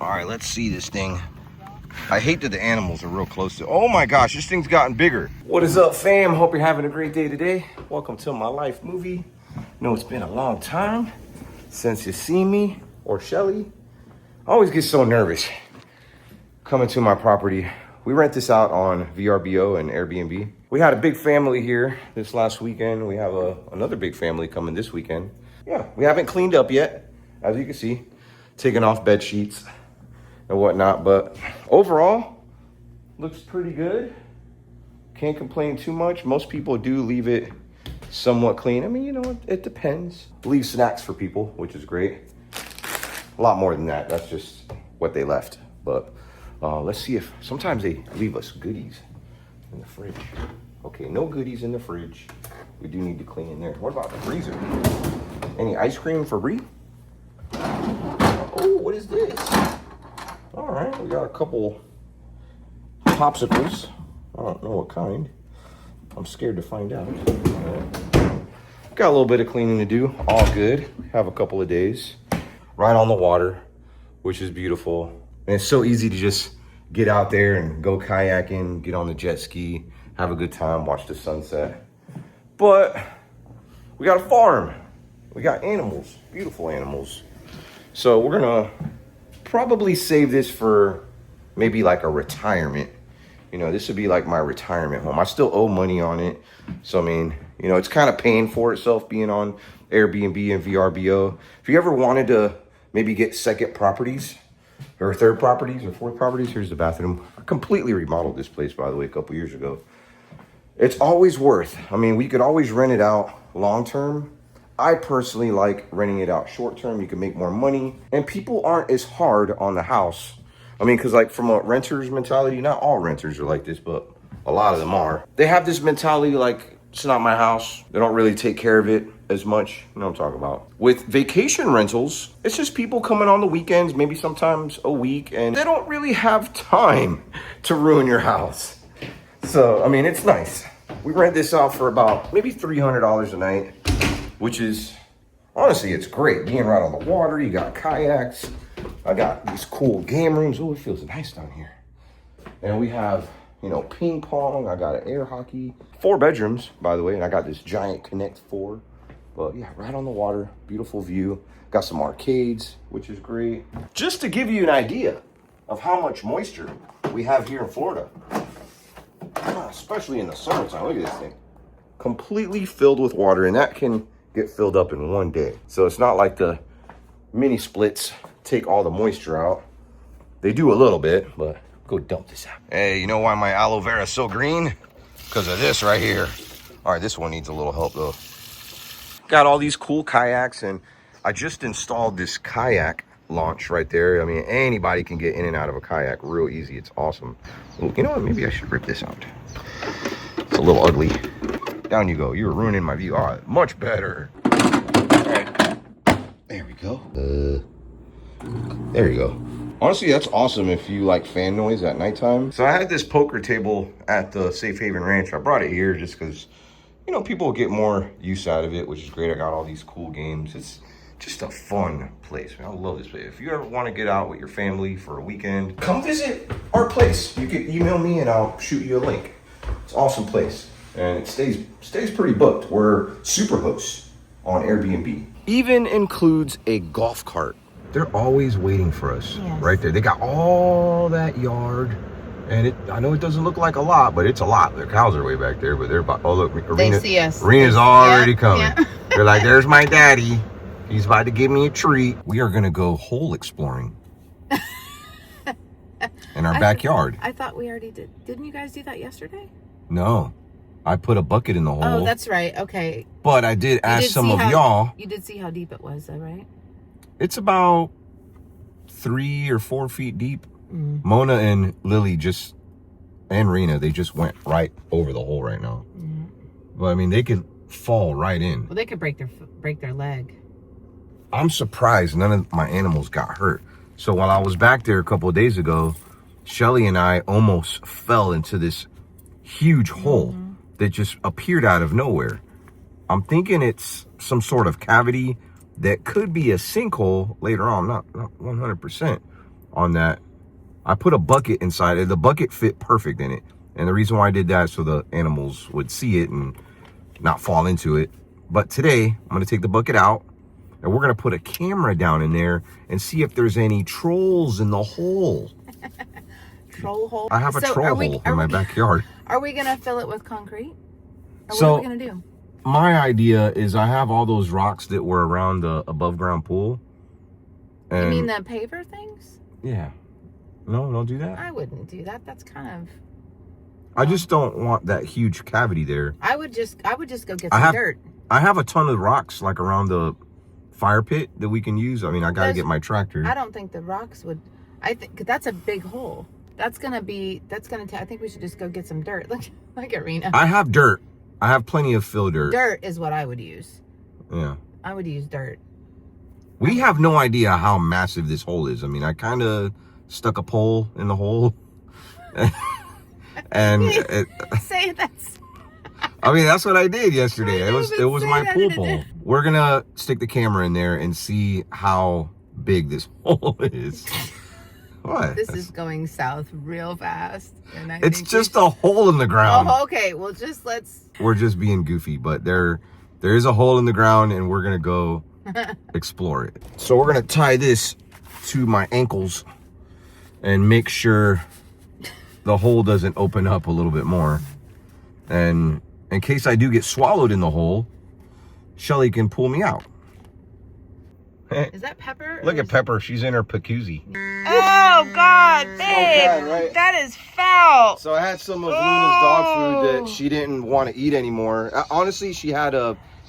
All right, let's see this thing. I hate that the animals are real close to. Oh my gosh, this thing's gotten bigger. What is up, fam? Hope you're having a great day today. Welcome to my life movie. I know it's been a long time since you see me or Shelly. I always get so nervous coming to my property. We rent this out on VRBO and Airbnb. We had a big family here this last weekend. We have another big family coming this weekend. Yeah, we haven't cleaned up yet, as you can see, taking off bed sheets and whatnot, but overall, looks pretty good. Can't complain too much. Most people do leave it somewhat clean. I mean, you know, it depends. Leave snacks for people, which is great. A lot more than that. That's just what they left. But let's see if sometimes they leave us goodies in the fridge. Okay, no goodies in the fridge. We do need to clean in there. What about the freezer? Any ice cream for Bree? Oh, what is this? All right, we got a couple popsicles. I don't know what kind. I'm scared to find out. Got a little bit of cleaning to do. All good. Have a couple of days. Right on the water, which is beautiful. And it's so easy to just get out there and go kayaking, get on the jet ski, have a good time, watch the sunset. But we got a farm. We got animals, beautiful animals. So we're gonna probably save this for maybe like a retirement. You know, this would be like my retirement home. I still owe money on it. So, I mean, you know, it's kind of paying for itself being on Airbnb and VRBO. If you ever wanted to maybe get second properties or third properties or fourth properties, here's the bathroom. I completely remodeled this place, by the way, a couple years ago. It's always worth. I mean, we could always rent it out long-term. I personally like renting it out short-term. You can make more money. And people aren't as hard on the house. I mean, because like from a renter's mentality, not all renters are like this, but a lot of them are. They have this mentality like, it's not my house. They don't really take care of it as much. You know what I'm talking about. With vacation rentals, it's just people coming on the weekends, maybe sometimes a week, and they don't really have time to ruin your house. So, I mean, it's nice. We rent this out for about maybe $300 a night, which is, honestly, it's great. Being right on the water, you got kayaks. I got these cool game rooms. Oh, it feels nice down here. And we have, you know, ping pong. I got an air hockey. 4 bedrooms, by the way. And I got this giant Connect 4. But yeah, right on the water. Beautiful view. Got some arcades, which is great. Just to give you an idea of how much moisture we have here in Florida. Especially in the summertime. Look at this thing. Completely filled with water. And that can get filled up in one day. So it's not like the mini splits take all the moisture out. They do a little bit, but go dump this out. Hey, you know why my aloe vera is so green? Because of this right here. All right, this one needs a little help though. Got all these cool kayaks, and I just installed this kayak launch right there. I mean, anybody can get in and out of a kayak real easy. It's awesome. Ooh, you know what? Maybe I should rip this out. It's a little ugly. Down you go. You're ruining my view. All right, much better. All right. There we go. There you go. Honestly, that's awesome if you like fan noise at nighttime. So I had this poker table at the Safe Haven Ranch. I brought it here just because, you know, people will get more use out of it, which is great. I got all these cool games. It's just a fun place, man. I love this place. If you ever want to get out with your family for a weekend, come visit our place. You can email me and I'll shoot you a link. It's an awesome place. And it stays pretty booked. We're super hosts on Airbnb. Even includes a golf cart. They're always waiting for us. Yes. Right there. They got all that yard. And I know it doesn't look like a lot, but it's a lot. Their cows are way back there, but they're about, oh look, they see us. Arena's already coming. Yeah. They're like, there's my daddy. He's about to give me a treat. We are gonna go hole exploring in our backyard. I thought we already did. Didn't you guys do that yesterday? No. I put a bucket in the hole. Oh, that's right. Okay. But I did ask some of y'all. You did see how deep it was, though, right? It's about 3 or 4 feet deep. Mm. Mona and Lily and Rena, they just went right over the hole right now. Mm. But I mean, they could fall right in. Well, they could break their leg. I'm surprised none of my animals got hurt. So while I was back there a couple of days ago, Shelly and I almost fell into this huge hole that just appeared out of nowhere. I'm thinking it's some sort of cavity that could be a sinkhole later on. Not 100%. on that. I put a bucket inside it. The bucket fit perfect in it. And the reason why I did that is so the animals would see it and not fall into it. But today, I'm going to take the bucket out and we're going to put a camera down in there and see if there's any trolls in the hole. Troll hole? I have a troll hole in my backyard. Are we going to fill it with concrete? Or So, what are we going to do? My idea is I have all those rocks that were around the above ground pool. And You mean the paver things? Yeah. No, don't do that. I wouldn't do that. That's kind of... I just don't want that huge cavity there. I would just go get some dirt. I have a ton of rocks like around the fire pit that we can use. I mean, I got to get my tractor. I don't think the rocks would... I think that's a big hole. I think we should just go get some dirt. Like Arena. I have dirt. I have plenty of fill dirt. Dirt is what I would use. Yeah. I would use dirt. We have no idea how massive this hole is. I mean, I kind of stuck a pole in the hole. And say that's... I mean, that's what I did yesterday. It was my pool pole. We're going to stick the camera in there and see how big this hole is. What? This is going south real fast. And it's just a hole in the ground. Oh, okay. Well, We're just being goofy, but there is a hole in the ground and we're going to go explore it. So we're going to tie this to my ankles and make sure the hole doesn't open up a little bit more. And in case I do get swallowed in the hole, Shelly can pull me out. Is that Pepper? Look at Pepper. She's in her jacuzzi. Oh, God, babe. bad, right? That is foul. So I had some of Luna's dog food that she didn't want to eat anymore. Honestly, she had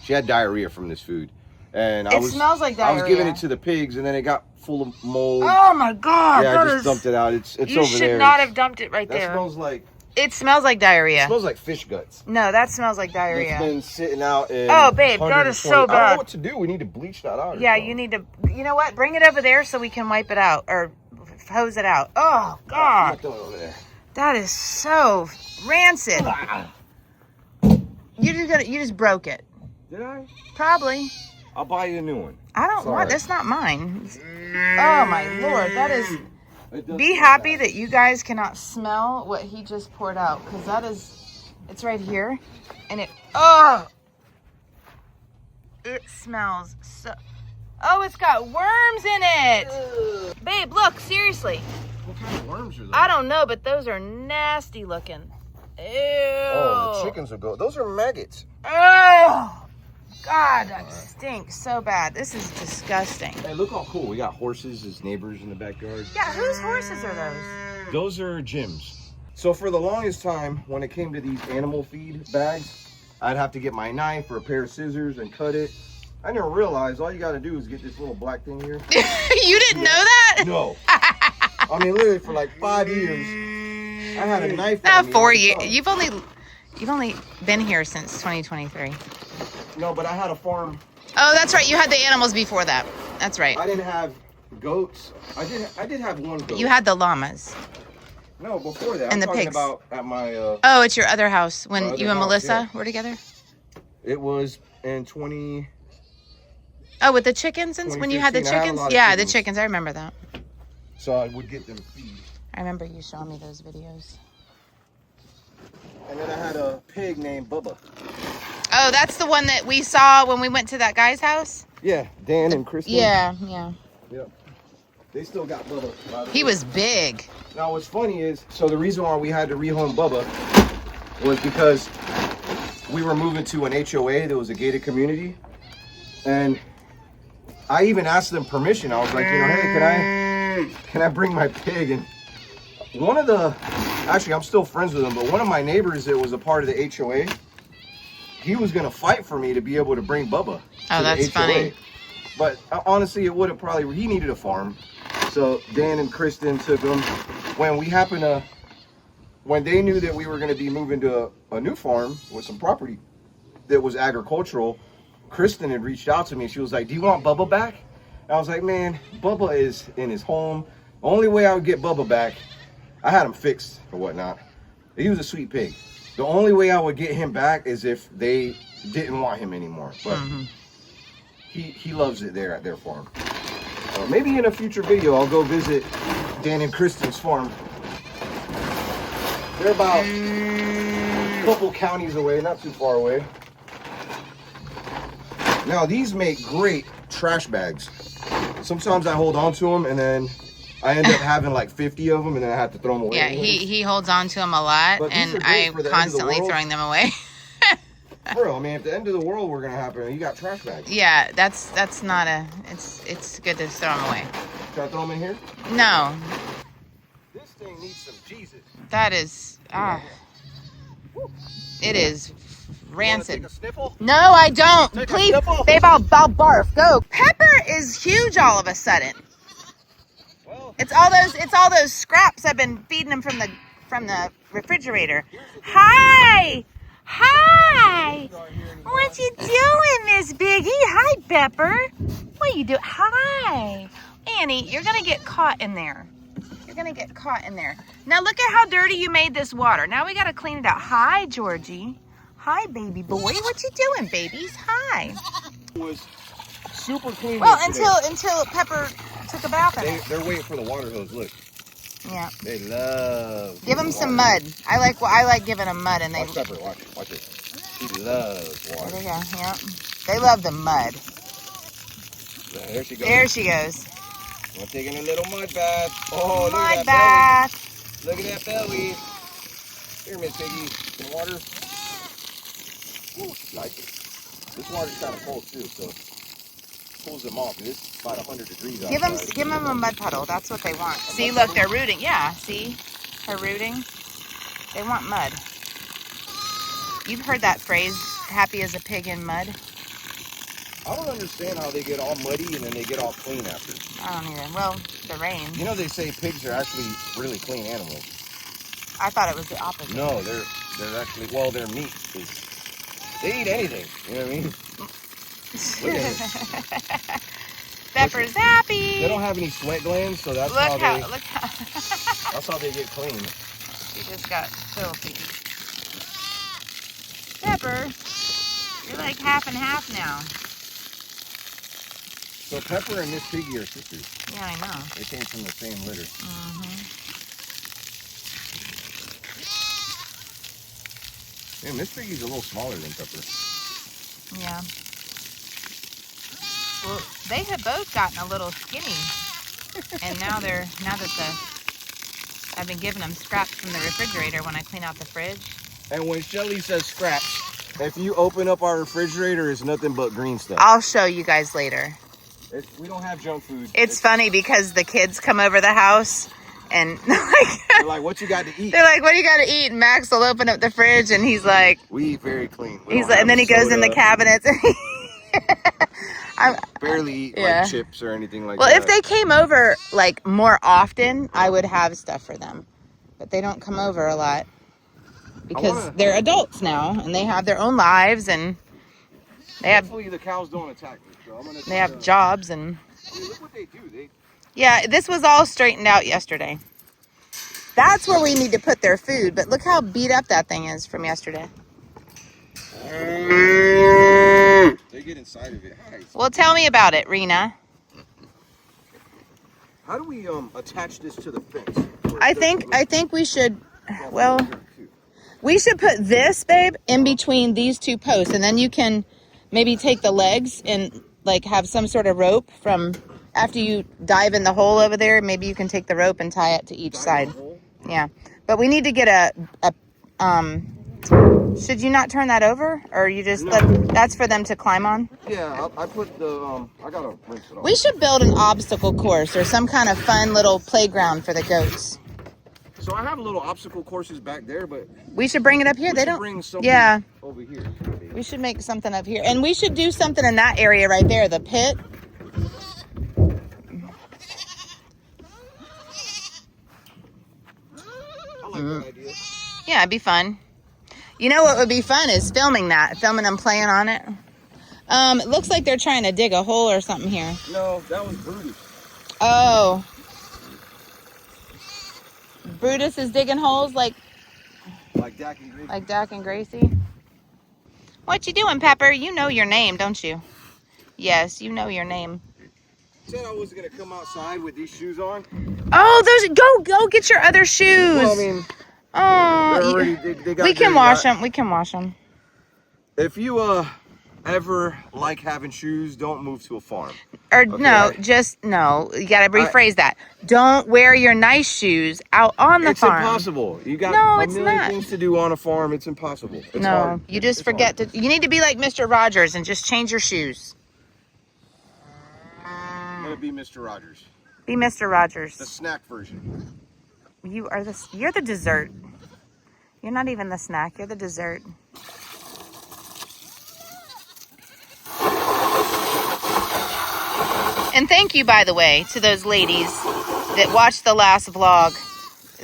diarrhea from this food. And it smells like diarrhea. I was giving it to the pigs and then it got full of mold. Oh, my God. Yeah, I just dumped it out. It's over there. You should not have dumped it right there. That smells like... It smells like diarrhea. It smells like fish guts. No, that smells like diarrhea. It's been sitting out in... Oh, babe, that is so bad. I don't know what to do. We need to bleach that out. Yeah, you need to... You know what? Bring it over there so we can wipe it out. Or hose it out. Oh, God. I'm throwing it over there. That is so rancid. You just broke it. Did I? Probably. I'll buy you a new one. I don't want... That's not mine. Oh, my Lord. That is... Be happy that you guys cannot smell what he just poured out. Because that is... It's right here. And it... Oh! It smells so... Oh, it's got worms in it! Ugh. Babe, look. Seriously. What kind of worms are those? I don't know, but those are nasty looking. Ew. Oh, the chickens will go... Those are maggots. Oh! God, that stinks so bad. This is disgusting. Hey, look how cool. We got horses as neighbors in the backyard. Yeah, whose horses are those? Those are Jim's. So for the longest time, when it came to these animal feed bags, I'd have to get my knife or a pair of scissors and cut it. I never realized all you got to do is get this little black thing here. You didn't know that? No. I mean, literally for like 5 years, I had a knife. 4 years. You've only been here since 2023. No, but I had a farm. Oh, that's right. You had the animals before that. That's right. I didn't have goats. I did have one goat. You had the llamas. No, before that. And I'm the talking pigs. about at my... Oh, it's your other house when other you and house, Melissa yeah. were together? It was in 20... Oh, with the chickens and when you had the 2015, I had a chickens? lot of Yeah, chickens. the chickens. I remember that. So I would get them feed. I remember you showing me those videos. And then I had a pig named Bubba. Oh, that's the one that we saw when we went to that guy's house? Yeah, Dan and Kristen. Yeah. Yep. They still got Bubba. He was big. Now what's funny is, so the reason why we had to rehome Bubba was because we were moving to an HOA that was a gated community. And I even asked them permission. I was like, hey, can I bring my pig? And one of the, actually I'm still friends with him, but one of my neighbors that was a part of the HOA, he was gonna fight for me to be able to bring Bubba. Oh, that's funny. But honestly, it would have probably, he needed a farm. So Dan and Kristen took him. When they knew that we were gonna be moving to a new farm with some property that was agricultural, Kristen had reached out to me. She was like, do you want Bubba back? And I was like, man, Bubba is in his home. The only way I would get Bubba back, I had him fixed or whatnot. He was a sweet pig. The only way I would get him back is if they didn't want him anymore. But he loves it there at their farm. Maybe in a future video, I'll go visit Dan and Kristen's farm. They're about a couple counties away, not too far away. Now these make great trash bags. Sometimes I hold on to them and then I end up having like 50 of them and then I have to throw them away. Yeah, he holds on to them a lot, and I'm constantly throwing them away. Bro, I mean, if the end of the world were gonna happen, you got trash bags. Yeah, that's not a. It's good to throw them away. Can I throw them in here? No. This thing needs some Jesus. That is it is rancid. Take a sniffle? No, I don't. Take Please, a sniffle? babe, I'll barf. Go. Pepper is huge all of a sudden. Well, It's all those scraps I've been feeding them from the refrigerator. Hi. What you doing, Miss Biggie? Hi, Pepper. What you doing? Hi. Annie, you're going to get caught in there. You're going to get caught in there. Now look at how dirty you made this water. Now we got to clean it out. Hi, Georgie. Hi, baby boy. What you doing, babies? Hi. it was super clean. Well, yesterday. until Pepper took a bath in it. They're waiting for the water hose. Look. Yeah. They love. Give them some mud. I like giving them mud, and they. Watch Pepper. Watch it. She loves water. There they go. Yeah. They love the mud. There she goes. There she goes. We're taking a little mud bath. Oh, look Mud at that bath. belly. Look at that belly. Here, Miss Piggy. Some water. Ooh, she likes it. This water's kind of cold too, so pulls them off. It's about 100 degrees outside. Give them a mud puddle. That's what they want. See, look, they're rooting. Yeah, see, they're rooting. They want mud. You've heard that phrase, "happy as a pig in mud." I don't understand how they get all muddy and then they get all clean after. I don't either. Well, the rain. You know they say pigs are actually really clean animals. I thought it was the opposite. No, they're actually, well, their meat is, they eat anything. You know what I mean? Look at it. Pepper's happy. They don't have any sweat glands, so that's Look how they. Look how. That's how they get clean. She just got filthy. Pepper, you're like half and half now. So Pepper and Miss Piggy are sisters. Yeah, I know. They came from the same litter. Yeah, Miss Piggy's a little smaller than Pepper. Yeah. Well, they have both gotten a little skinny, and now I've been giving them scraps from the refrigerator when I clean out the fridge. And when Shelly says scraps, if you open up our refrigerator, it's nothing but green stuff. I'll show you guys later. We don't have junk food. It's funny because the kids come over the house and they're like, what you got to eat? they're like, what do you got to eat? And Max will open up the fridge and he's like, We eat very clean. he's like, and then he goes in the cabinets. I barely eat like chips or anything like that. Well, if they came over like more often, I would have stuff for them. But they don't come over a lot because they're adults now and they have their own lives and they have. Hopefully the cows don't attack me. So I'm gonna they have jobs and. I mean, look what they do. Yeah, this was all straightened out yesterday. That's where we need to put their food. But look how beat up that thing is from yesterday. They get inside of it. Hi. Well, tell me about it, Rena. How do we attach this to the fence? I think we should. Well, we should put this, babe, in between these two posts, and then you can maybe take the legs and like have some sort of rope from after you dive in the hole over there. Maybe you can take the rope and tie it to each side. Yeah, but we need to get a should you not turn that over, or you just let that's for them to climb on? Yeah, I put the I gotta rinse it off. We should build an obstacle course or some kind of fun little playground for the goats. So I have little obstacle courses back there, but we should bring it up here. They don't. Bring something over here. We should make something up here, and we should do something in that area right there, the pit. I like that idea. Yeah, it'd be fun. You know what would be fun is filming them playing on it. It looks like they're trying to dig a hole or something here. No, that was Brutus. Oh. Brutus is digging holes like Dak and Gracie. Like Dak and Gracie. What you doing, Pepper? You know your name, don't you? Yes, you know your name. Said I was gonna come outside with these shoes on. Oh, go get your other shoes. Well, I mean, Oh, got we can dirty. wash them. We can wash them. If you ever like having shoes, don't move to a farm. Or Okay, no, no. You gotta rephrase that. Don't wear your nice shoes out on the farm. It's impossible. You got No, a it's million not. things to do on a farm. It's impossible. It's No, hard. you just It's forget hard. to. You need to be like Mr. Rogers and just change your shoes. I'm gonna be Mr. Rogers, Be Mr. the Rogers. snack version. You're the dessert. You're not even the snack. You're the dessert. And thank you, by the way, to those ladies that watched the last vlog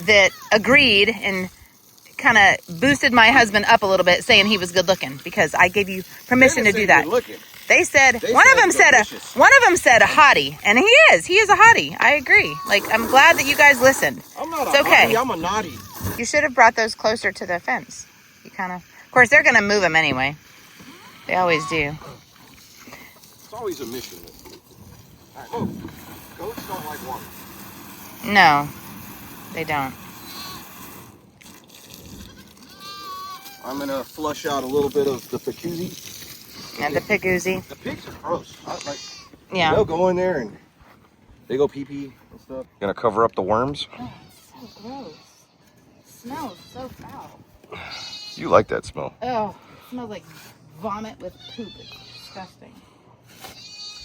that agreed and kind of boosted my husband up a little bit, saying he was good looking, because I gave you permission to do that. They said one of them said a hottie, and he is a hottie. I agree. Like, I'm glad that you guys listened. I'm not it's a okay. hottie, I'm a naughty. You should have brought those closer to the fence. You of course, they're gonna move them anyway. They always do. It's always a mission. All right, whoa. Goats don't like water. No, they don't. I'm gonna flush out a little bit of the pacuzzi. And the pigoozy. The pigs are gross. Yeah. They'll go in there and they go pee-pee and stuff. Gonna cover up the worms. Oh, it's so gross. It smells so foul. You like that smell. Oh, it smells like vomit with poop. It's disgusting.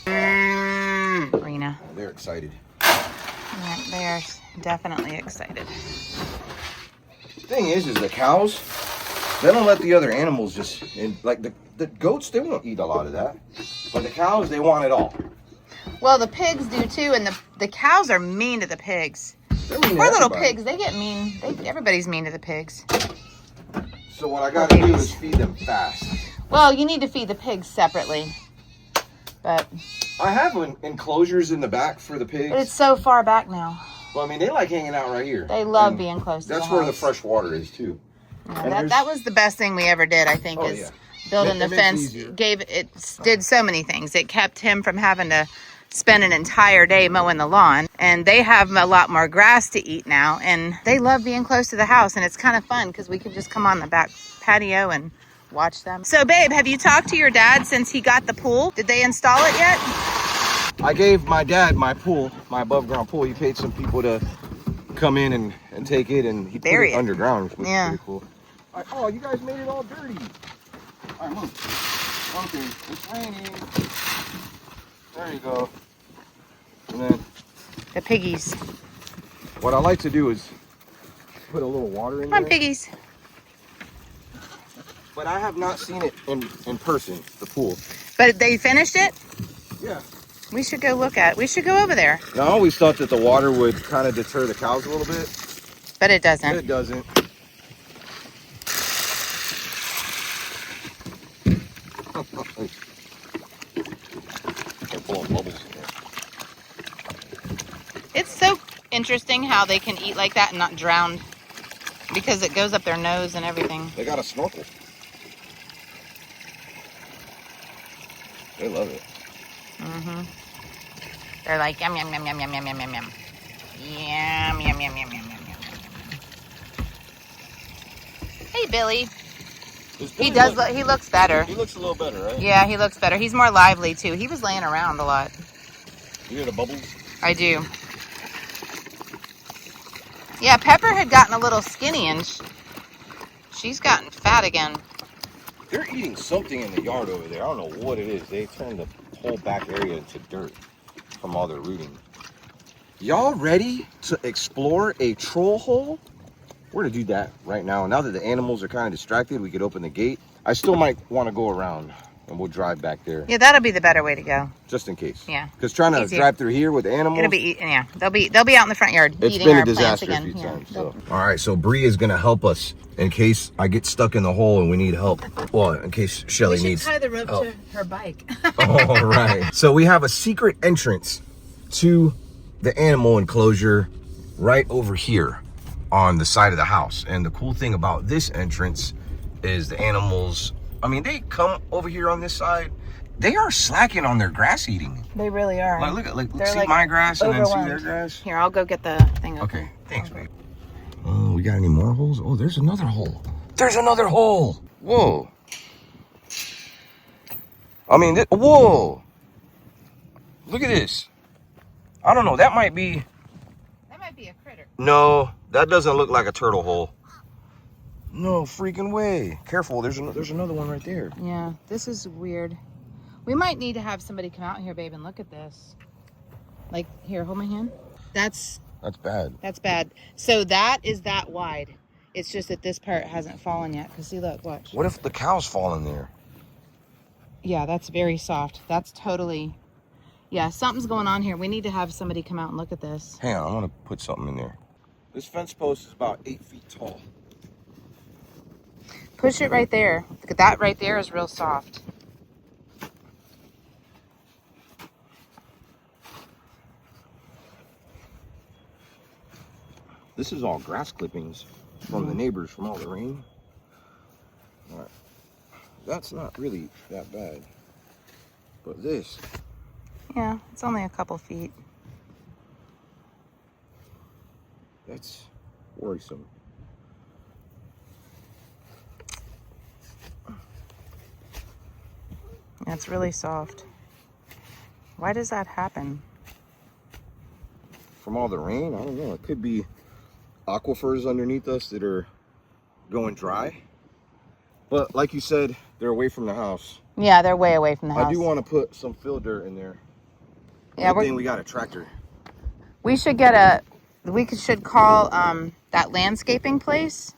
Rena. Oh, they're excited. Yeah, they are definitely excited. The thing is the cows, they don't let the other animals just, like the goats, they won't eat a lot of that. But the cows, they want it all. Well, the pigs do too, and the cows are mean to the pigs. They're mean to Poor little everybody. pigs, they get mean. Everybody's mean to the pigs. So what I gotta do is feed them fast. Well, you need to feed the pigs separately. But I have enclosures in the back for the pigs. it's so far back now. Well, I mean, they like hanging out right here. They love And being close to the that's house. where the fresh water is too. Yeah, that was the best thing we ever did, I think, is building the fence. Did so many things. It kept him from having to spend an entire day mowing the lawn, and they have a lot more grass to eat now, and they love being close to the house, and it's kind of fun because we can just come on the back patio and watch them. So babe, have you talked to your dad since he got the pool? Did they install it yet? I gave my dad my pool, my above ground pool. He paid some people to come in and take it, and he put it underground, which is pretty cool. All right, oh, you guys made it all dirty. All right, move. Okay, it's raining. There you go. And then The piggies. what I like to do is put a little water in Come on, there. piggies. But I have not seen it in person, the pool. But they finished it? Yeah. We should go look at it. We should go over there. I always thought that the water would kind of deter the cows a little bit. But it doesn't. It doesn't. They're blowing bubbles in there. It's so interesting how they can eat like that and not drown, because it goes up their nose and everything. They got a snorkel. They love it. Mm-hmm. They're like, yum, yum, yum, yum, yum, yum, yum, yum, yum. Yum, yum, yum, yum, yum, yum, yum. Hey, Billy. He looks better. He looks a little better, right? Yeah, he looks better. He's more lively, too. He was laying around a lot. You hear the bubbles? I do. Yeah, Pepper had gotten a little skinny, and she's gotten fat again. They're eating something in the yard over there. I don't know what it is. They turned the whole back area into dirt from all their rooting. Y'all ready to explore a troll hole? We're gonna do that right now. Now that the animals are kind of distracted, we could open the gate. I still might want to go around and we'll drive back there. Yeah, that'll be the better way to go. Just in case. Yeah. Because trying to Easier. drive through here with the animals. It'll be, yeah, they'll be out in the front yard It's eating been our a disaster plants a again. few times. Yeah. So. All right, so Bree is gonna help us in case I get stuck in the hole and we need help. Well, in case Shelly needs tie the rope help. to her bike. All right. So we have a secret entrance to the animal enclosure right over here on the side of the house. And the cool thing about this entrance is the animals, I mean, they come over here on this side. They are slacking on their grass eating. They really are. Like, look at, like, They're, see like, my grass and then see overwhelmed. their grass. Here, I'll go get the thing. Okay, thanks, babe. Oh, we got any more holes? Oh, there's another hole. There's another hole. Whoa. I mean, whoa. Look at this. I don't know. That might be. That might be a critter. No, that doesn't look like a turtle hole. No freaking way. Careful. There's another one right there. Yeah, this is weird. We might need to have somebody come out here, babe, and look at this. Like, here, hold my hand. That's bad. That's bad. So that is that wide. It's just that this part hasn't fallen yet. Because see, look, watch. What if the cows fall in there? Yeah, that's very soft. That's totally... Yeah, something's going on here. We need to have somebody come out and look at this. Hang on, I want to put something in there. This fence post is about 8 feet tall. Push it right there. That right there is real soft. This is all grass clippings from the neighbors from all the rain. All right. That's not really that bad. But this... Yeah, it's only a couple feet. That's worrisome. It's really soft. Why does that happen? From all the rain? I don't know. It could be aquifers underneath us that are going dry. But like you said, they're away from the house. Yeah, they're way away from the house. I do want to put some fill dirt in there. Yeah, we got a tractor. We should get should call that landscaping place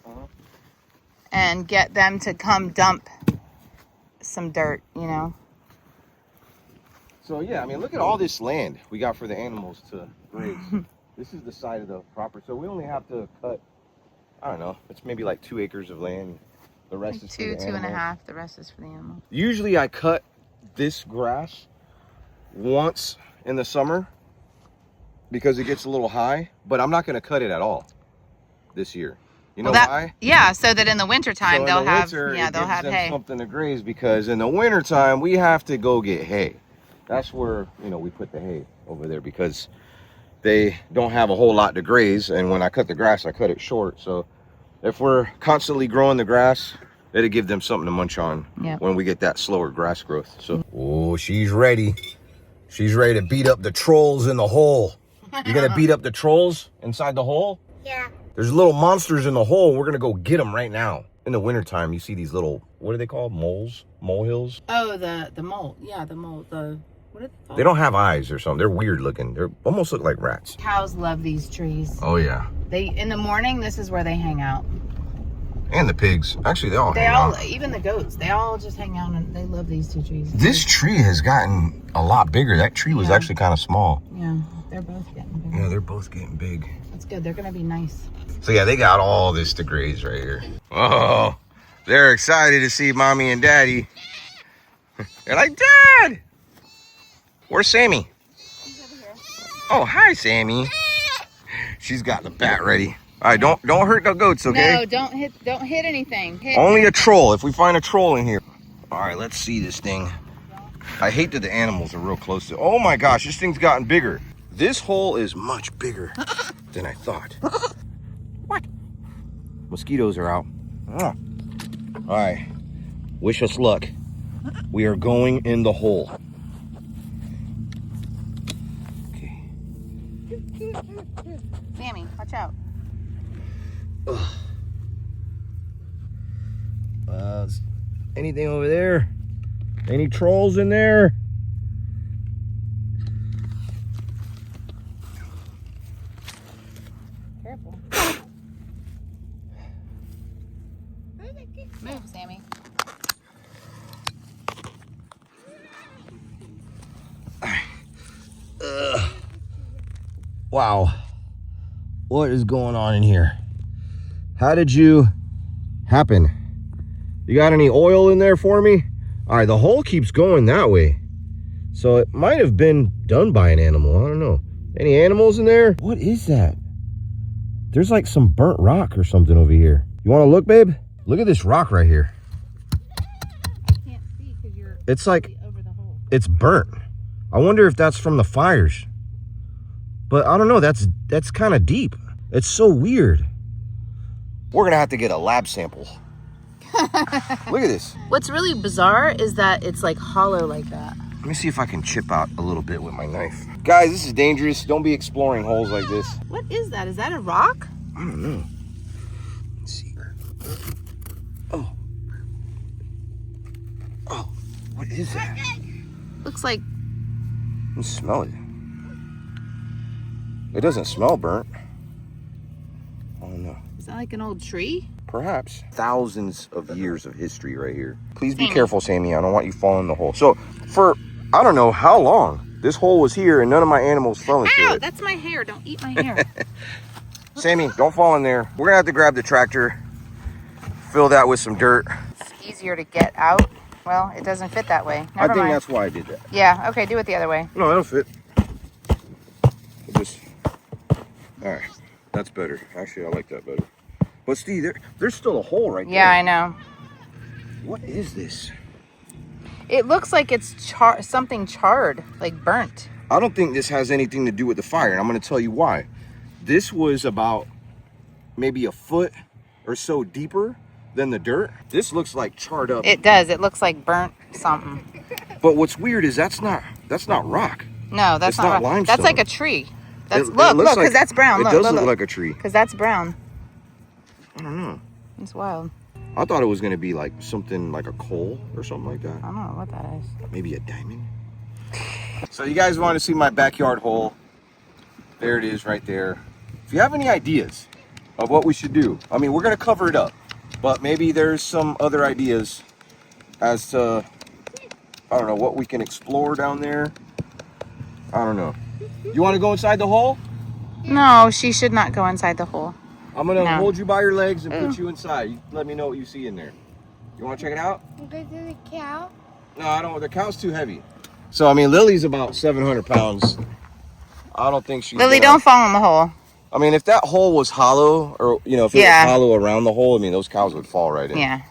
and get them to come dump some dirt, you know. So yeah, I mean, look at all this land we got for the animals to graze. This is the side of the property, so we only have to cut, I don't know, it's maybe like 2 acres of land. The rest Like is for the two and a animals. half. The rest is for the animals. Usually I cut this grass once in the summer because it gets a little high, but I'm not going to cut it at all this year. You know why? Yeah, so that in the wintertime So they'll have winter, they'll have hay. Something to graze, because in the wintertime we have to go get hay. That's where, you know, we put the hay over there because they don't have a whole lot to graze, and when I cut the grass I cut it short. So if we're constantly growing the grass, it'll give them something to munch on when we get that slower grass growth. So oh, she's ready. She's ready to beat up the trolls in the hole. You gonna beat up the trolls inside the hole? Yeah. There's little monsters in the hole. We're gonna go get them right now. In the wintertime, you see these little, what are they called? Moles? Molehills? Oh, the mole. Yeah, the mole. What are they called? They don't have eyes or something. They're weird looking. They almost look like rats. Cows love these trees. Oh yeah. In the morning, this is where they hang out. And the pigs. Actually, they all hang out. Even the goats, they all just hang out, and they love these 2 trees. This tree has gotten a lot bigger. That tree was actually kind of small. Yeah, they're both getting big. Yeah, they're both getting big. That's good. They're gonna be nice. So yeah, they got all this to graze right here. Oh, they're excited to see mommy and daddy. They're like, Dad! Where's Sammy? He's over here. Oh, hi, Sammy. She's got the bat ready. All right, don't hurt the goats, okay? No, don't hit anything. Only a troll, if we find a troll in here. All right, let's see this thing. I hate that the animals are real close to. Oh my gosh, this thing's gotten bigger. This hole is much bigger than I thought. What? Mosquitoes are out. All right, wish us luck. We are going in the hole. Okay. Sammy, watch out. Anything over there? Any trolls in there? Careful. Move, Sammy. Wow. What is going on in here? How did you happen? You got any oil in there for me? All right, the hole keeps going that way. So it might have been done by an animal. I don't know. Any animals in there? What is that? There's like some burnt rock or something over here. You want to look, babe? Look at this rock right here. I can't see because you're It's like, over the hole. it's burnt. I wonder if that's from the fires. But I don't know, that's kind of deep. It's so weird. We're gonna have to get a lab sample. Look at this. What's really bizarre is that it's like hollow like that. Let me see if I can chip out a little bit with my knife. Guys, this is dangerous. Don't be exploring holes like this. What is that? Is that a rock? I don't know. Let's see. Oh. Oh, what is that? Looks like... Let's smell it. It doesn't smell burnt. I don't know. Is that like an old tree? Perhaps. Thousands of years of history right here. Please be Sammy. careful, Sammy. I don't want you falling in the hole. So, for, I don't know how long, this hole was here and none of my animals fell into Ow, it. that's my hair. Don't eat my hair. Sammy, don't fall in there. We're gonna have to grab the tractor, fill that with some dirt. It's easier to get out. Well, it doesn't fit that way. I think that's why I did that. Yeah, okay, do it the other way. No, it'll fit. Just, all right, that's better. Actually, I like that better. But Steve, there's still a hole right there. Yeah, I know. What is this? It looks like it's something charred, like burnt. I don't think this has anything to do with the fire, and I'm going to tell you why. This was about maybe a foot or so deeper than the dirt. This looks like charred up. It does. It looks like burnt something. But what's weird is that's not rock. No, that's It's not rock. limestone. That's like a tree. That's It look, looks because like- that's brown. It Look, does look, look like a tree. because that's brown. I don't know. It's wild. I thought it was going to be like something like a coal or something like that. I don't know what that is. Maybe a diamond. So you guys want to see my backyard hole? There it is right there. If you have any ideas of what we should do, I mean, we're going to cover it up, but maybe there's some other ideas as to, I don't know, what we can explore down there. I don't know. You want to go inside the hole? No, she should not go inside the hole. I'm going to No. hold you by your legs and put you inside. You let me know what you see in there. You want to check it out? Go to the cow. No, I don't. The cow's too heavy. So, I mean, Lily's about 700 pounds. I don't think she's Lily, gonna- don't fall in the hole. I mean, if that hole was hollow, or, you know, if it Yeah. was hollow around the hole, I mean, those cows would fall right in. Yeah.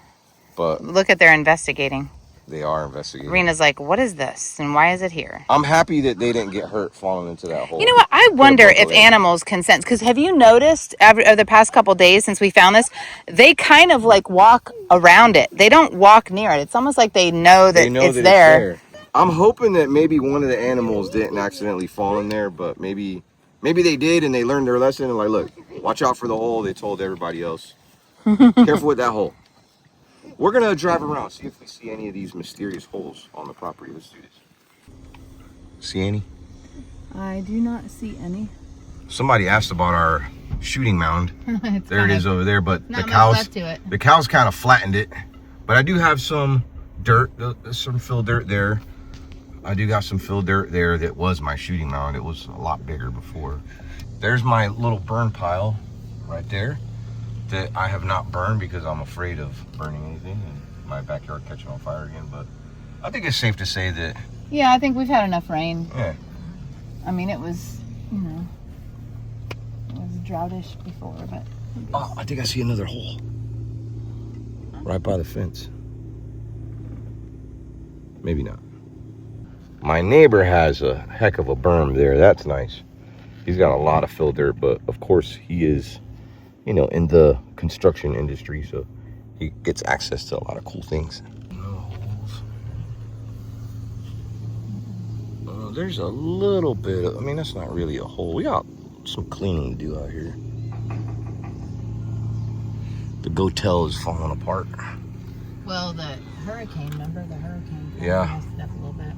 But Look at their investigating. they are investigating. Rena's like, what is this? And why is it here? I'm happy that they didn't get hurt falling into that hole. You know what? I wonder both if ways. animals can sense. Because have you noticed over the past couple days since we found this, they kind of like walk around it. They don't walk near it. It's almost like they know that, They know it's, that there. it's there. I'm hoping that maybe one of the animals didn't accidentally fall in there, but maybe they did and they learned their lesson and like, look, watch out for the hole. They told everybody else. Careful with that hole. We're going to drive around, see if we see any of these mysterious holes on the property. Let's do this. See any? I do not see any. Somebody asked about our shooting mound. There it is over there, but not the much cows left to it. the cows kind of flattened it. But I do have some dirt, some fill dirt there. I do got some fill dirt there that was my shooting mound. It was a lot bigger before. There's my little burn pile right there that I have not burned because I'm afraid of burning anything and my backyard catching on fire again. But I think it's safe to say that, Yeah, I think we've had enough rain. yeah, I mean, it was, you know, it was drought'ish before, but. oh, I think I see another hole right by the fence. Maybe not. My neighbor has a heck of a berm there. That's nice. He's got a lot of fill dirt, but of course he is, you know, in the construction industry, so he gets access to a lot of cool things. No holes. There's a little bit of, I mean, that's not really a hole. We got some cleaning to do out here. The gotel is falling apart. Well, the hurricane, remember the hurricane? Yeah. Messed it up a little bit.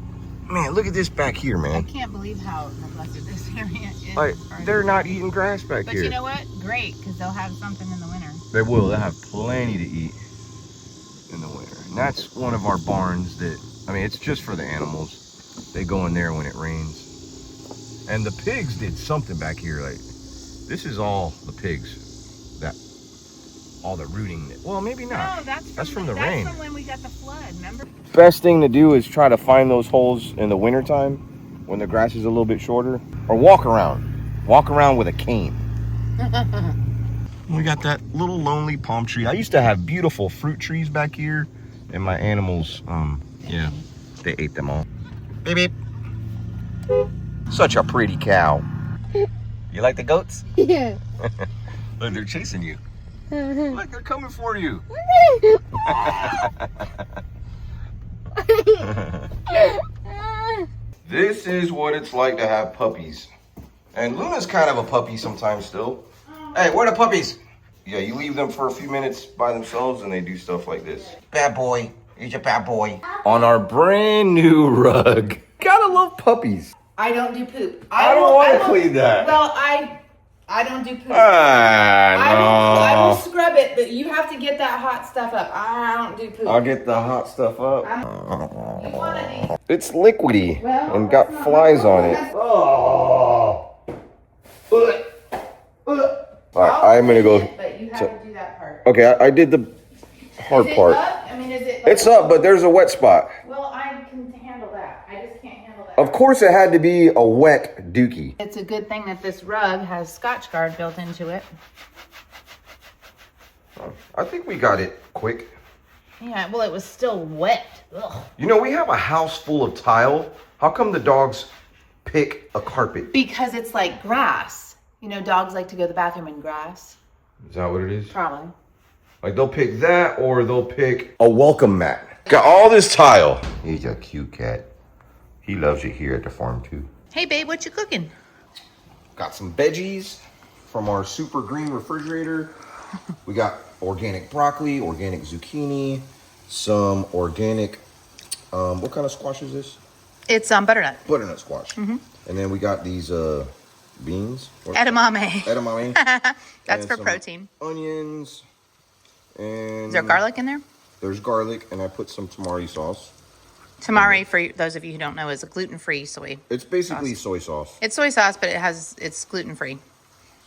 Man, look at this back here, I man. can't believe how neglected this area is. Like, as far as- they're not eating grass back But here. you know what? Great, because they'll have something in the winter. They will. They'll have plenty to eat in the winter. And that's one of our barns that, I mean, it's just for the animals. They go in there when it rains. And the pigs did something back here. Like, this is all the pigs. That, all the rooting. Well, maybe not. No, that's from the rain. That's from when we got the flood, remember? Best thing to do is try to find those holes in the wintertime when the grass is a little bit shorter. Or walk around. Walk around with a cane. We got that little lonely palm tree. I used to have beautiful fruit trees back here, and my animals, yeah, they ate them all. Beep, beep. Such a pretty cow. You like the goats? Yeah. Look, they're chasing you. Look, they're coming for you. This is what it's like to have puppies. And Luna's kind of a puppy sometimes still. Hey, where are the puppies? Yeah, you leave them for a few minutes by themselves and they do stuff like this. Bad boy. He's a bad boy. On our brand new rug. Gotta love puppies. I don't do poop. I don't want to clean that. Well, I don't do poop. I I will scrub it, but you have to get that hot stuff up. I don't do poop. I'll get the hot stuff up. You want it? It's liquidy Well, and got flies on it. Oh. All right, I'm gonna go. But you have to do that part. Okay, I did the hard Is it part. up? I mean, is it? It's up, but there's a wet spot. Well, I can handle that. I just can't handle that. Of course, it had to be a wet dookie. It's a good thing that this rug has Scotch Guard built into it. I think we got it quick. Yeah, well, it was still wet. Ugh. You know, we have a house full of tile. How come the dogs pick a carpet? Because it's like grass. You know, dogs like to go to the bathroom in grass. Is that what it is? Probably. Like they'll pick that or they'll pick a welcome mat. Got all this tile. He's a cute cat. He loves it here at the farm too. Hey, babe, what you cooking? Got some veggies from our super green refrigerator. We got organic broccoli, organic zucchini, some organic, what kind of squash is this? It's butternut. Butternut squash. And then we got these beans. Edamame. Edamame. That's for some protein. Onions. And Is there garlic in there? there's garlic, and I put some tamari sauce. Tamari, for those of you who don't know, is a gluten-free soy. It's basically soy sauce. It's soy sauce, but it's gluten-free.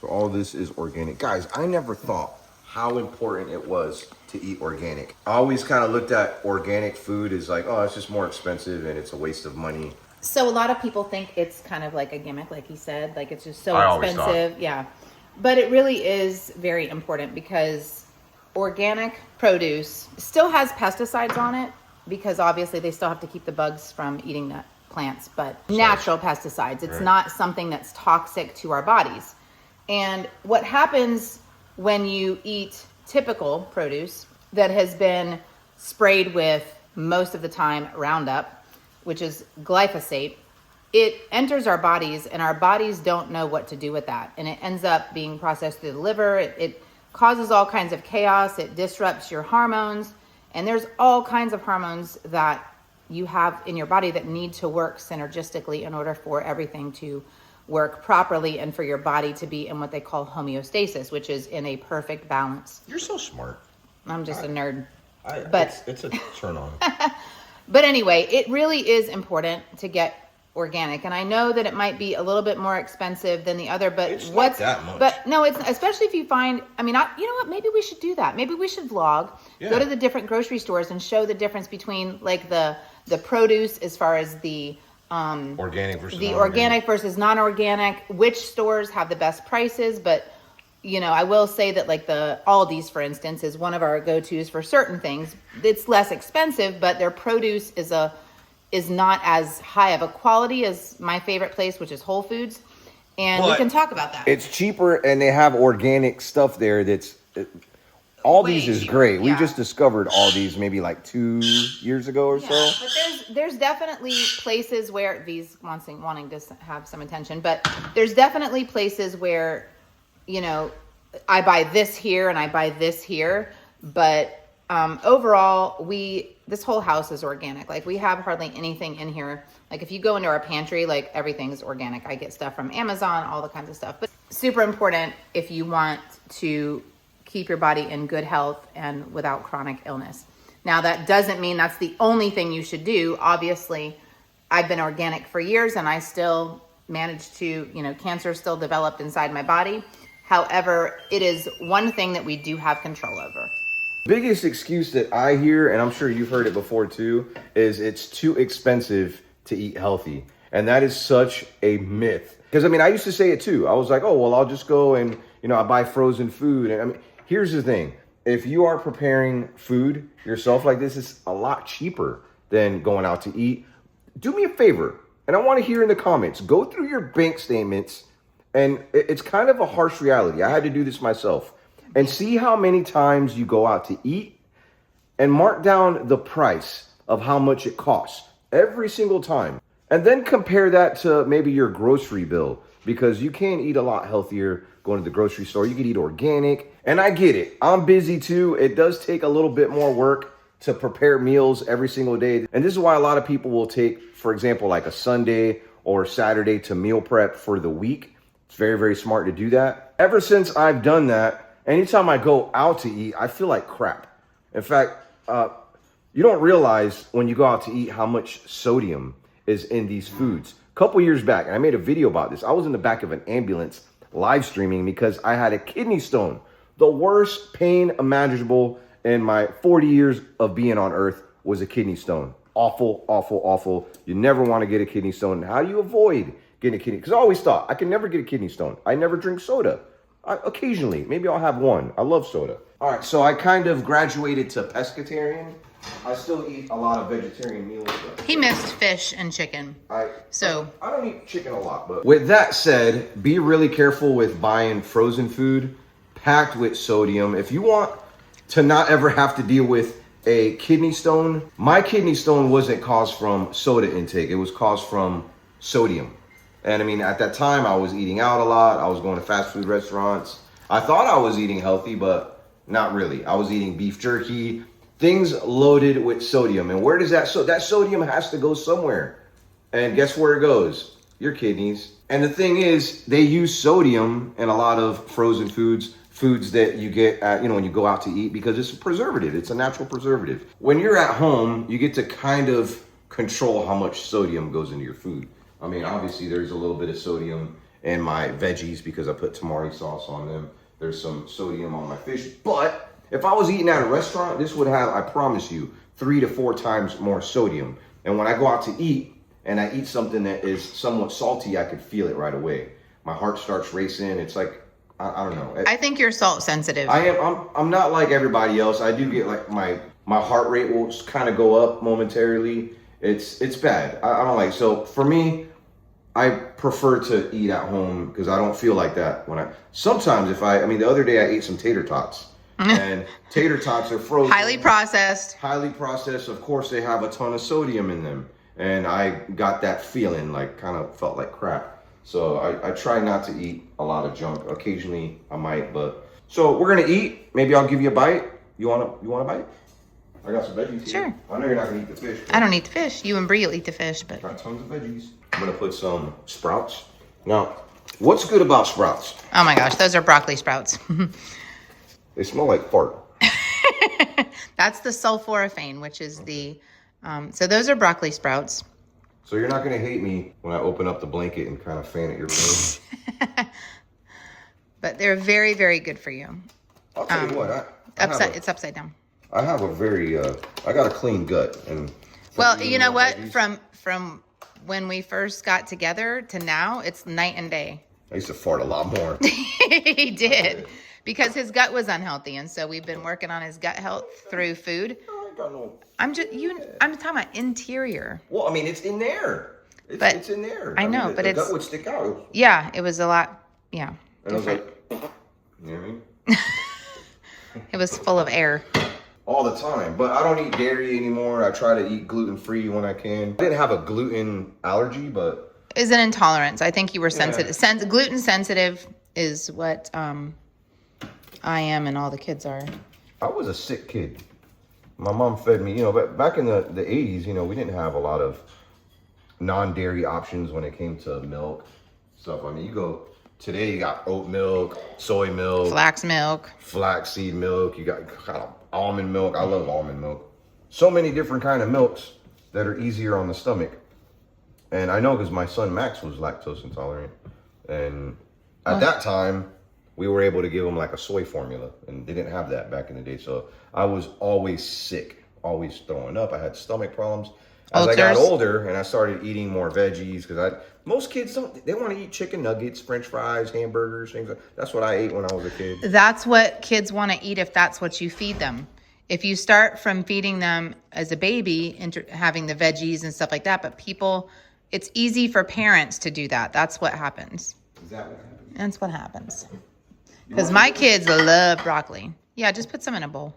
So all this is organic. Guys, I never thought how important it was to eat organic. I always kind of looked at organic food as like, oh, it's just more expensive and it's a waste of money. So a lot of people think it's kind of like a gimmick, like he said, like it's just so I always expensive. Yeah. But it really is very important because organic produce still has pesticides on it because obviously they still have to keep the bugs from eating the plants, but natural pesticides. It's not something that's toxic to our bodies. And what happens when you eat typical produce that has been sprayed with most of the time Roundup, which is glyphosate, it enters our bodies and our bodies don't know what to do with that. And it ends up being processed through the liver. It causes all kinds of chaos. It disrupts your hormones. And there's all kinds of hormones that you have in your body that need to work synergistically in order for everything to work properly and for your body to be in what they call homeostasis, which is in a perfect balance. You're so smart. I'm just a nerd. But it's a turn on. But anyway, it really is important to get organic. And I know that it might be a little bit more expensive than the other, but It's not that much. But no, it's especially if you find, you know what, maybe we should do that. Maybe we should vlog, go to the different grocery stores and show the difference between like the produce as far as the Organic versus organic versus non-organic, which stores have the best prices. But you know, I will say that like the Aldi's, for instance, is one of our go-tos for certain things. It's less expensive, but their produce is not as high of a quality as my favorite place, which is Whole Foods. And we can talk about that. It's cheaper and they have organic stuff there that's... Aldi's is great. We just discovered Aldi's maybe like 2 years ago or so. But there's definitely places where these wanting to have some attention, but there's definitely places where, you know, I buy this here and I buy this here, but overall this whole house is organic. Like we have hardly anything in here. Like if you go into our pantry, like everything's organic. I get stuff from Amazon, all the kinds of stuff. But super important if you want to keep your body in good health and without chronic illness. Now, that doesn't mean that's the only thing you should do. Obviously, I've been organic for years and I still managed to, cancer still developed inside my body. However, it is one thing that we do have control over. Biggest excuse that I hear, and I'm sure you've heard it before too, is it's too expensive to eat healthy. And that is such a myth. Because I used to say it too. I was like, oh, well, I'll just go and, I buy frozen food. And here's the thing. If you are preparing food yourself like this, it's a lot cheaper than going out to eat. do me a favor, and I want to hear in the comments, go through your bank statements, and it's kind of a harsh reality. I had to do this myself. And see how many times you go out to eat and mark down the price of how much it costs every single time. And then compare that to maybe your grocery bill, because you can eat a lot healthier going to the grocery store. You can eat organic. And I get it. I'm busy too. It does take a little bit more work to prepare meals every single day. And this is why a lot of people will take, for example, like a Sunday or Saturday to meal prep for the week. It's very, very smart to do that. Ever since I've done that, anytime I go out to eat, I feel like crap. In fact, you don't realize when you go out to eat how much sodium is in these foods. A couple years back, and I made a video about this, I was in the back of an ambulance live streaming because I had a kidney stone. The worst pain imaginable in my 40 years of being on earth was a kidney stone. Awful, awful, awful. You never want to get a kidney stone. How do you avoid getting a kidney? Because I always thought I can never get a kidney stone. I never drink soda. Occasionally, maybe I'll have one. I love soda. All right, so I kind of graduated to pescatarian. I still eat a lot of vegetarian meals. He missed fish and chicken. I don't eat chicken a lot, but with that said, be really careful with buying frozen food packed with sodium. If you want to not ever have to deal with a kidney stone, my kidney stone wasn't caused from soda intake. It was caused from sodium. And I mean, at that time, I was eating out a lot. I was going to fast food restaurants. I thought I was eating healthy, but not really. I was eating beef jerky, things loaded with sodium. And where does that sodium has to go somewhere. And guess where it goes? Your kidneys. And the thing is, they use sodium in a lot of frozen foods that you get at, when you go out to eat, because it's a preservative. It's a natural preservative. When you're at home, you get to kind of control how much sodium goes into your food. I mean, obviously there's a little bit of sodium in my veggies because I put tamari sauce on them. There's some sodium on my fish. But if I was eating at a restaurant, this would have, I promise you, 3 to 4 times more sodium. And when I go out to eat and I eat something that is somewhat salty, I could feel it right away. My heart starts racing. It's like, I don't know. I think you're salt sensitive. I'm not like everybody else. I do get like my heart rate will kind of go up momentarily. It's bad. I don't like. So for me, I prefer to eat at home because I don't feel like that sometimes the other day I ate some tater tots and tater tots are frozen. Highly processed. Of course, they have a ton of sodium in them. And I got that feeling, like kind of felt like crap. So I try not to eat a lot of junk. Occasionally I might, but so we're going to eat. Maybe I'll give you a bite. You want a bite? I got some veggies here. Sure. I know you're not going to eat the fish. I don't eat the fish. You and Bree will eat the fish, but got tons of veggies. I'm going to put some sprouts. Now, what's good about sprouts? Oh my gosh, those are broccoli sprouts. They smell like fart. That's the sulforaphane, which is the, so those are broccoli sprouts. So you're not going to hate me when I open up the blanket and kind of fan at your nose? But they're very, very good for you. I'll tell you what, it's upside down. I have a very, I got a clean gut. And well, you know what? Veggies, from when we first got together to now, it's night and day. I used to fart a lot more. He did. Because his gut was unhealthy. And so we've been working on his gut health through food. I'm talking about interior. Well, I mean, it's in there. It's in there. I know, but the gut would stick out. Yeah, it was a lot, yeah. And I was like, you know what I mean? It was full of air. All the time. But I don't eat dairy anymore. I try to eat gluten-free when I can. I didn't have a gluten allergy, but... It's an intolerance. I think you were sensitive. Gluten sensitive is what I am and all the kids are. I was a sick kid. My mom fed me, but back in the 80s, we didn't have a lot of non-dairy options when it came to milk stuff. I mean, today you got oat milk, soy milk, flaxseed milk. You got kind of almond milk. I love almond milk. So many different kind of milks that are easier on the stomach. And I know because my son Max was lactose intolerant. And at that time, we were able to give him like a soy formula. And they didn't have that back in the day. So I was always sick, always throwing up. I had stomach problems. As I got older and I started eating more veggies, because most kids they want to eat chicken nuggets, French fries, hamburgers, things like that. That's what I ate when I was a kid. That's what kids want to eat if that's what you feed them. If you start from feeding them as a baby and having the veggies and stuff like that, but people, it's easy for parents to do that. That's what happens. Is that what happens? That's what happens. Because my kids love broccoli. Yeah, just put some in a bowl.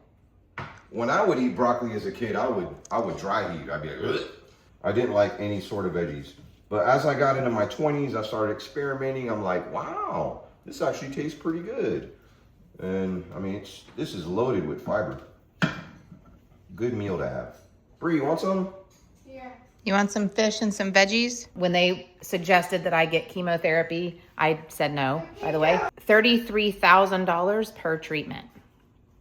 When I would eat broccoli as a kid, I would dry heat. I'd be like, ugh. I didn't like any sort of veggies. But as I got into my 20s, I started experimenting. I'm like, wow, this actually tastes pretty good. And I mean, this is loaded with fiber. Good meal to have. Bree, you want some? Yeah. You want some fish and some veggies? When they suggested that I get chemotherapy, I said no, by the way. $33,000 per treatment.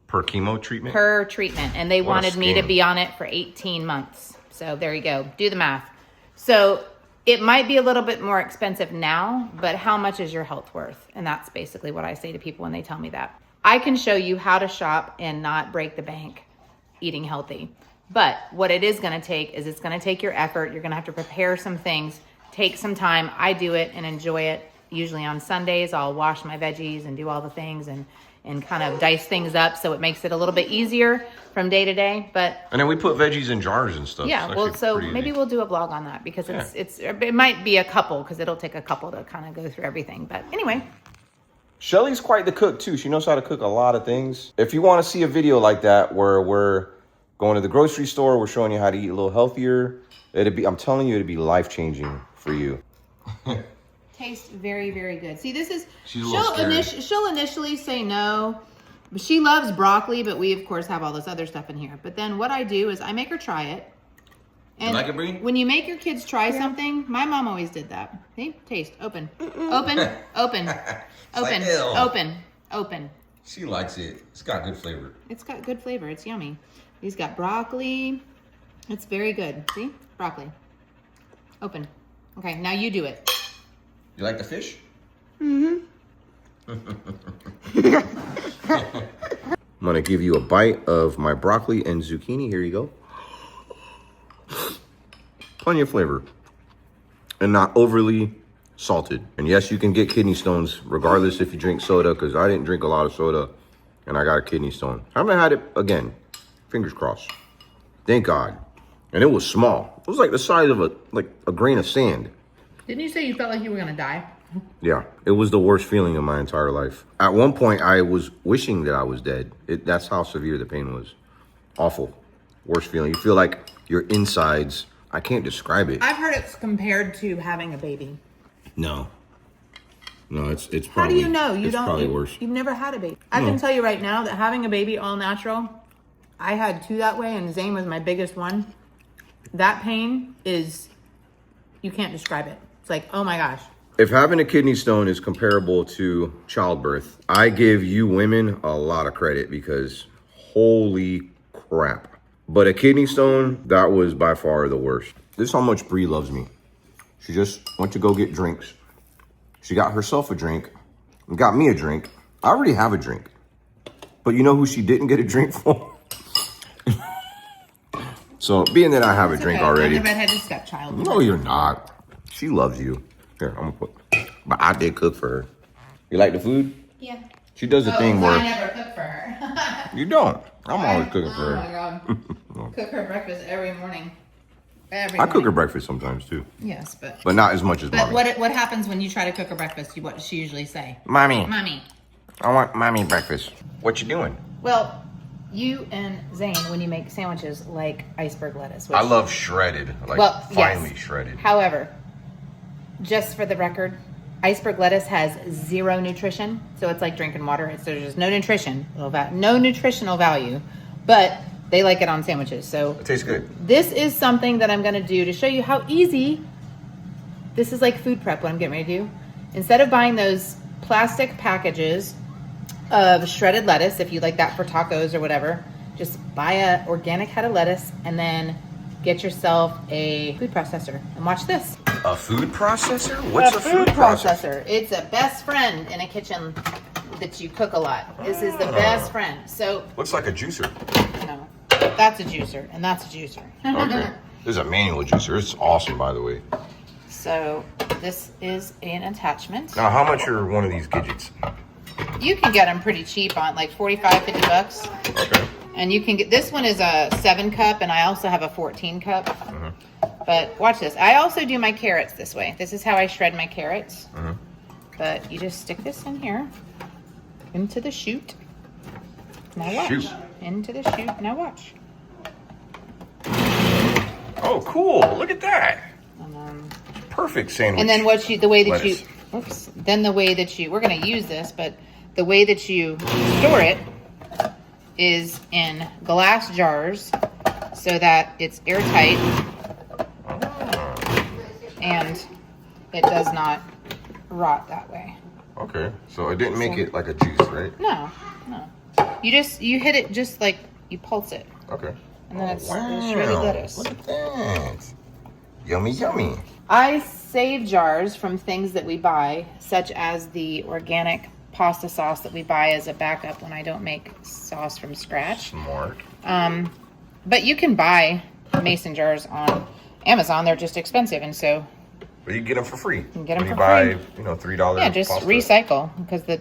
Per chemo treatment? Per treatment. And they wanted me to be on it for 18 months. So there you go. Do the math. So it might be a little bit more expensive now, but how much is your health worth? And that's basically what I say to people when they tell me that. I can show you how to shop and not break the bank eating healthy. But what it is going to take is it's going to take your effort. You're going to have to prepare some things, take some time. I do it and enjoy it. Usually on Sundays, I'll wash my veggies and do all the things and kind of dice things up so it makes it a little bit easier from day to day. But and then we put veggies in jars and stuff. Yeah, well, so maybe we'll do a vlog on that because it might be a couple because it'll take a couple to kind of go through everything. But anyway. Shelly's quite the cook too. She knows how to cook a lot of things. If you want to see a video like that where we're going to the grocery store, we're showing you how to eat a little healthier, I'm telling you, it'd be life-changing for you. Tastes very, very good. See, this is, she'll initially say no, but she loves broccoli, but we of course have all this other stuff in here. But then what I do is I make her try it. And you like it, Bree? When you make your kids try something, my mom always did that. See, taste, open, open, open, open, open, open. She likes it. It's got good flavor. It's got good flavor. It's yummy. He's got broccoli. It's very good. See, broccoli. Open. Okay, now you do it. You like the fish? Mm-hmm. I'm gonna give you a bite of my broccoli and zucchini. Here you go. Plenty of flavor and not overly salted. And yes, you can get kidney stones regardless if you drink soda, because I didn't drink a lot of soda and I got a kidney stone. I haven't had it again. Fingers crossed. Thank God. And it was small. It was like the size of a grain of sand. Didn't you say you felt like you were gonna die? Yeah, it was the worst feeling of my entire life. At one point, I was wishing that I was dead. That's how severe the pain was. Awful. Worst feeling. You feel like your insides, I can't describe it. I've heard it's compared to having a baby. No, it's probably. How do you know? It's probably worse. You've never had a baby. I can tell you right now that having a baby all natural, I had 2 that way, and Zane was my biggest one. That pain is, you can't describe it. It's like, oh my gosh. If having a kidney stone is comparable to childbirth, I give you women a lot of credit because holy crap. But a kidney stone, that was by far the worst. This is how much Bree loves me. She just went to go get drinks. She got herself a drink and got me a drink. I already have a drink. But you know who she didn't get a drink for? So being that I have a drink already. I'm the redheaded stepchild. No, you're not. She loves you. Here, I'm gonna put. But I did cook for her. You like the food? Yeah. She does the thing where I never cook for her. you don't. I'm always cooking for her. Oh my God. Cook her breakfast every morning. I cook her breakfast sometimes too. Yes, but not as much as mommy. But what happens when you try to cook her breakfast? What does she usually say? Mommy. Mommy. I want mommy breakfast. What you doing? Well, you and Zane, when you make sandwiches, like iceberg lettuce. Which, I love shredded, finely shredded. However, just for the record, iceberg lettuce has 0 nutrition, so it's like drinking water. There's just no nutritional value, but they like it on sandwiches. So it tastes good. This is something that I'm going to do to show you how easy. This is like food prep. What I'm getting ready to do. Instead of buying those plastic packages of shredded lettuce, if you like that for tacos or whatever, just buy a organic head of lettuce and then get yourself a food processor and watch this. A food processor? What's a food processor? It's a best friend in a kitchen that you cook a lot. This is the best friend. So looks like a juicer. No, that's a juicer and that's a juicer. Okay. This is a manual juicer. It's awesome, by the way. So this is an attachment. Now, how much are one of these gadgets? You can get them pretty cheap on like 45, 50 bucks. Okay. And you can get, this one is a 7 cup and I also have a 14 cup. But watch this. I also do my carrots this way. This is how I shred my carrots. But you just stick this in here, into the chute. Now watch. Shoot. Into the chute. Now watch. Oh, cool. Look at that. Perfect sandwich. And then what you, the way that lettuce. we're going to use this, but the way that you store it is in glass jars so that it's airtight and it does not rot that way. Okay, so it didn't make it like a juice, right? No. You hit it just like you pulse it. Okay. And then it's shredded lettuce. Look at that. Yummy, yummy. I save jars from things that we buy, such as the organic pasta sauce that we buy as a backup when I don't make sauce from scratch. Smart. But you can buy mason jars on Amazon. They're just expensive, and so But you get them for free. you can get them when for you buy, free. $3. Yeah, just pasta. recycle because the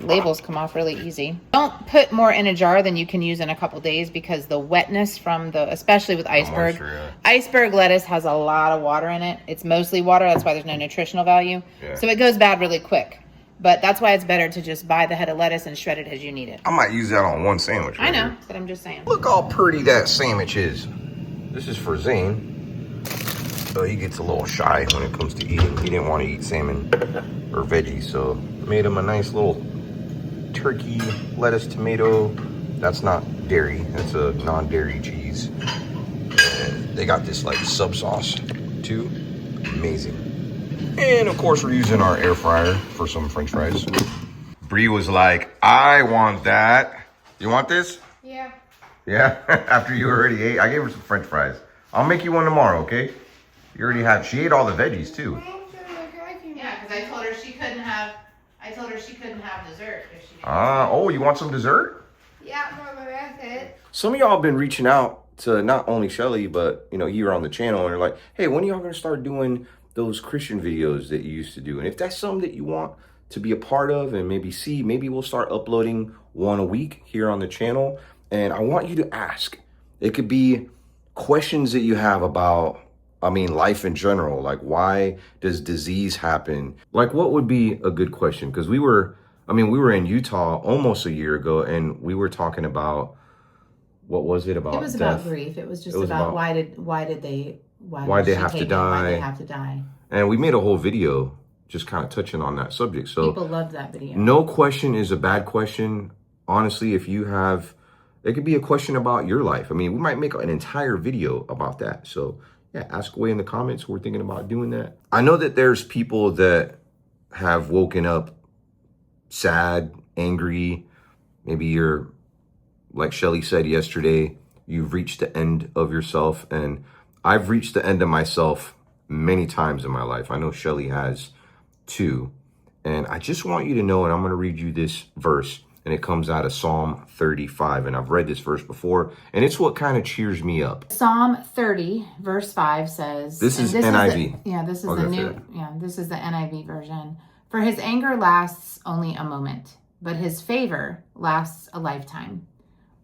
labels come off really easy. Don't put more in a jar than you can use in a couple days because the wetness from especially with iceberg. moisture, yeah. Iceberg lettuce has a lot of water in it. It's mostly water. That's why there's no nutritional value. Yeah. So it goes bad really quick. But that's why it's better to just buy the head of lettuce and shred it as you need it. I might use that on one sandwich. I right know, here. but I'm just saying. Look how pretty that sandwich is. This is for Zane. So he gets a little shy when it comes to eating. He didn't want to eat salmon or veggies, so made him a nice little turkey, lettuce, tomato. That's not dairy. That's a non-dairy cheese. And they got this like sub sauce too. Amazing. And of course we're using our air fryer for some French fries. Bree was like, I want that. You want this? Yeah. Yeah, after you already ate. I gave her some French fries. I'll make you one tomorrow, okay? You already had, she ate all the veggies too. Yeah, because I told her she couldn't have dessert if she didn't. Oh, you want some dessert? Yeah, Mama, that's it. Some of y'all have been reaching out to not only Shelly, but here on the channel, and they're like, hey, when are y'all gonna start doing those Christian videos that you used to do? And if that's something that you want to be a part of and maybe we'll start uploading one a week here on the channel. And I want you to ask. It could be questions that you have about, life in general. Like, why does disease happen? Like, what would be a good question? Because we were in Utah almost a year ago, and we were talking about, what was it about? It was death? about grief. It was just about about why did they have to die. And we made a whole video just kind of touching on that subject. So people loved that video. No question is a bad question. Honestly, if you have, it could be a question about your life. We might make an entire video about that. So yeah, ask away in the comments. We're thinking about doing that. I know that there's people that have woken up sad, angry. Maybe you're, like Shelly said yesterday, you've reached the end of yourself. And I've reached the end of myself many times in my life. I know Shelly has too. And I just want you to know, and I'm going to read you this verse, and it comes out of Psalm 35. And I've read this verse before, and it's what kind of cheers me up. Psalm 30, verse 5 says, This is NIV. This is Okay, the new, this is the NIV version. For his anger lasts only a moment, but his favor lasts a lifetime.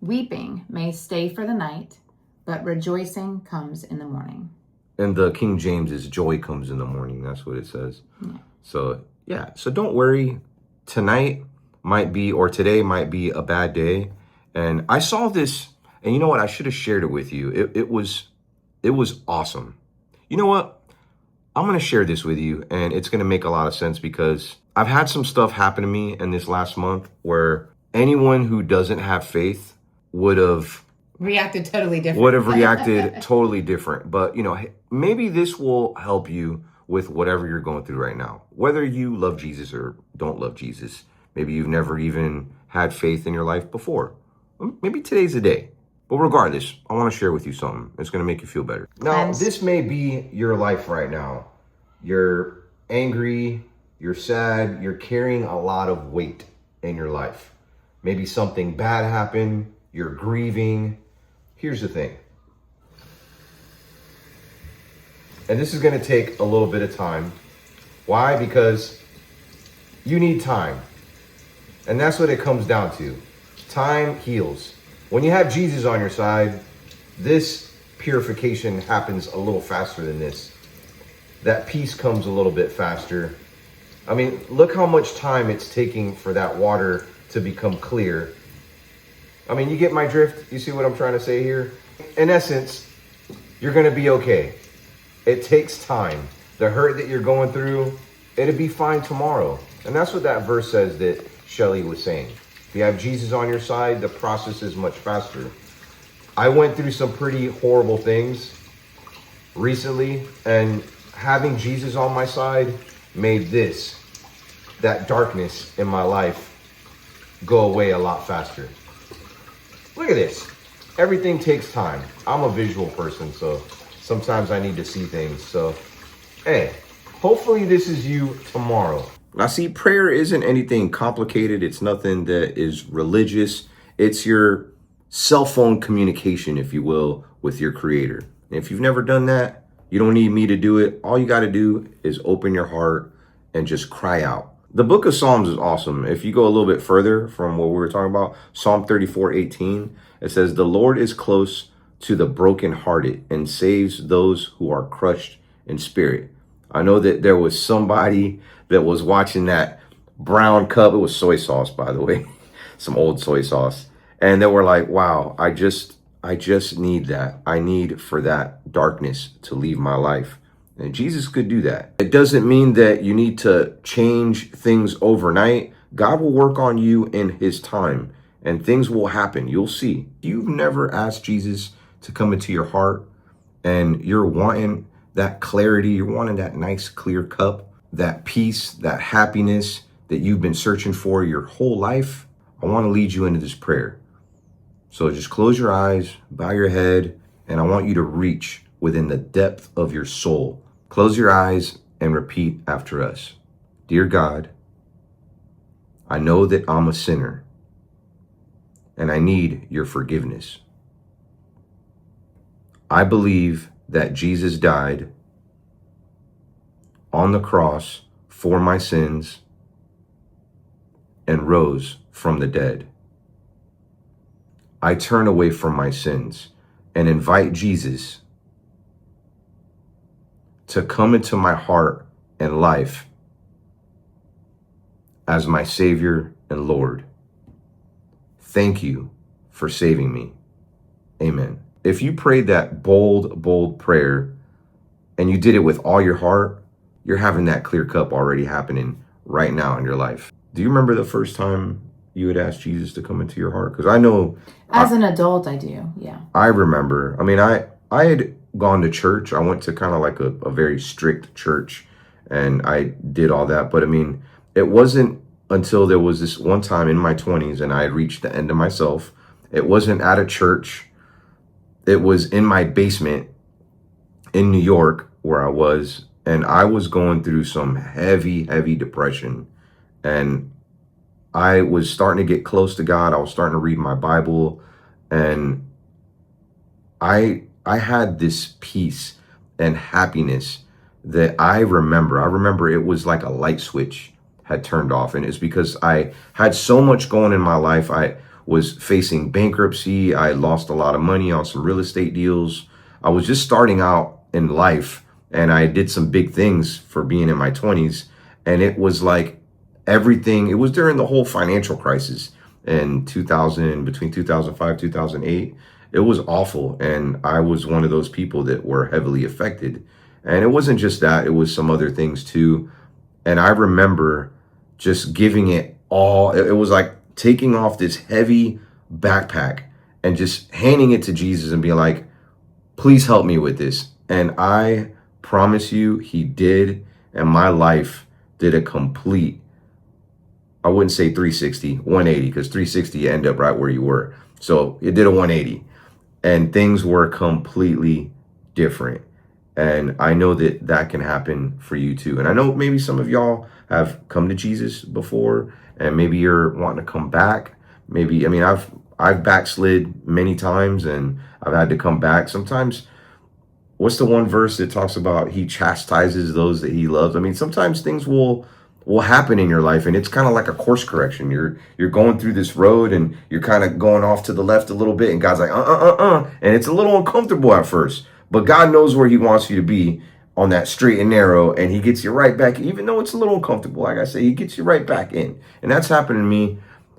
Weeping may stay for the night, but rejoicing comes in the morning. And the King James is joy comes in the morning. That's what it says. Yeah. So don't worry. Tonight might be, or today might be a bad day. And I saw this, and you know what? I should have shared it with you. It was awesome. You know what? I'm going to share this with you, and it's going to make a lot of sense because I've had some stuff happen to me in this last month where anyone who doesn't have faith would have Reacted totally different. totally different. But, maybe this will help you with whatever you're going through right now. Whether you love Jesus or don't love Jesus. Maybe you've never even had faith in your life before. Maybe today's the day. But regardless, I want to share with you something. It's going to make you feel better. Now, this may be your life right now. You're angry, you're sad, you're carrying a lot of weight in your life. Maybe something bad happened, you're grieving. Here's the thing. And this is going to take a little bit of time. Why? Because you need time. And that's what it comes down to. Time heals. When you have Jesus on your side, this purification happens a little faster than this. That peace comes a little bit faster. I mean, look how much time it's taking for that water to become clear. I mean, you get my drift? You see what I'm trying to say here? In essence, you're going to be okay. It takes time. The hurt that you're going through, it'll be fine tomorrow. And that's what that verse says that Shelly was saying. If you have Jesus on your side, the process is much faster. I went through some pretty horrible things recently, and having Jesus on my side made that darkness in my life, go away a lot faster. Look at this. Everything takes time. I'm a visual person, so sometimes I need to see things. So, hey, hopefully this is you tomorrow. Now, see, prayer isn't anything complicated. It's nothing that is religious. It's your cell phone communication, if you will, with your creator. And if you've never done that, you don't need me to do it. All you got to do is open your heart and just cry out. The book of Psalms is awesome. If you go a little bit further from what we were talking about, Psalm 34:18, it says, "The Lord is close to the brokenhearted and saves those who are crushed in spirit." I know that there was somebody that was watching that brown cup. It was soy sauce, by the way, some old soy sauce. And they were like, wow, I just need that. I need for that darkness to leave my life. And Jesus could do that. It doesn't mean that you need to change things overnight. God will work on you in his time and things will happen. You'll see. You've never asked Jesus to come into your heart and you're wanting that clarity. You're wanting that nice, clear cup, that peace, that happiness that you've been searching for your whole life. I want to lead you into this prayer. So just close your eyes, bow your head, and I want you to reach within the depth of your soul. Close your eyes and repeat after us. Dear God, I know that I'm a sinner and I need your forgiveness. I believe that Jesus died on the cross for my sins and rose from the dead. I turn away from my sins and invite Jesus to come into my heart and life as my Savior and Lord. Thank you for saving me. Amen. If you prayed that bold prayer and you did it with all your heart, you're having that clear cup already happening right now in your life. Do you remember the first time you would ask Jesus to come into your heart? Because I know as an adult, I do. Yeah. I remember. I mean, I had gone to church. I went to kind of like a very strict church and I did all that. But I mean, it wasn't until there was this one time in my 20s and I had reached the end of myself. It wasn't at a church. It was in my basement in New York where I was. And I was going through some heavy depression. And I was starting to get close to God. I was starting to read my Bible. And I had this peace and happiness that I remember. I remember it was like a light switch had turned off. And it's because I had so much going in my life. I was facing bankruptcy. I lost a lot of money on some real estate deals. I was just starting out in life and I did some big things for being in my 20s. And it was like everything, it was during the whole financial crisis in 2000, between 2005, 2008. It was awful. And I was one of those people that were heavily affected. And it wasn't just that, it was some other things too. And I remember just giving it all. It was like taking off this heavy backpack and just handing it to Jesus and being like, please help me with this. And I promise you, he did. And my life did a complete, I wouldn't say 360, 180, because 360, you end up right where you were. So it did a 180 and things were completely different. And I know that that can happen for you too. And I know maybe some of y'all have come to Jesus before and maybe you're wanting to come back. Maybe, I mean, I've backslid many times and I've had to come back. Sometimes, what's the one verse that talks about he chastises those that he loves? I mean, sometimes things will will happen in your life, and it's kind of like a course correction. You're going through this road and you're kind of going off to the left a little bit, and God's like and it's a little uncomfortable at first, but God knows where he wants you to be on that straight and narrow, and he gets you right back, even though it's a little uncomfortable. Like I say, he gets you right back in, and that's happened to me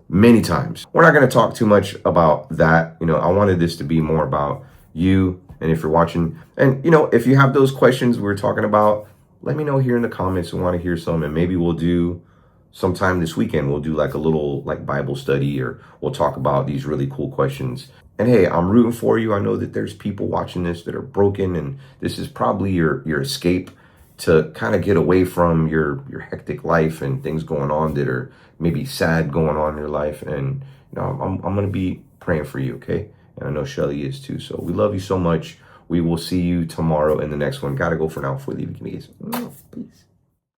many times. We're not going to talk too much about that. I wanted this to be more about you, and if you're watching, and if you have those questions we're talking about, let me know here in the comments. We want to hear some, and maybe we'll do sometime this weekend. We'll do like a little Bible study, or we'll talk about these really cool questions. And hey, I'm rooting for you. I know that there's people watching this that are broken, and this is probably your escape to kind of get away from your hectic life and things going on that are maybe sad going on in your life. And I'm going to be praying for you, okay? And I know Shelly is too. So we love you so much. We will see you tomorrow in the next one. Gotta go for now before we leave. Peace.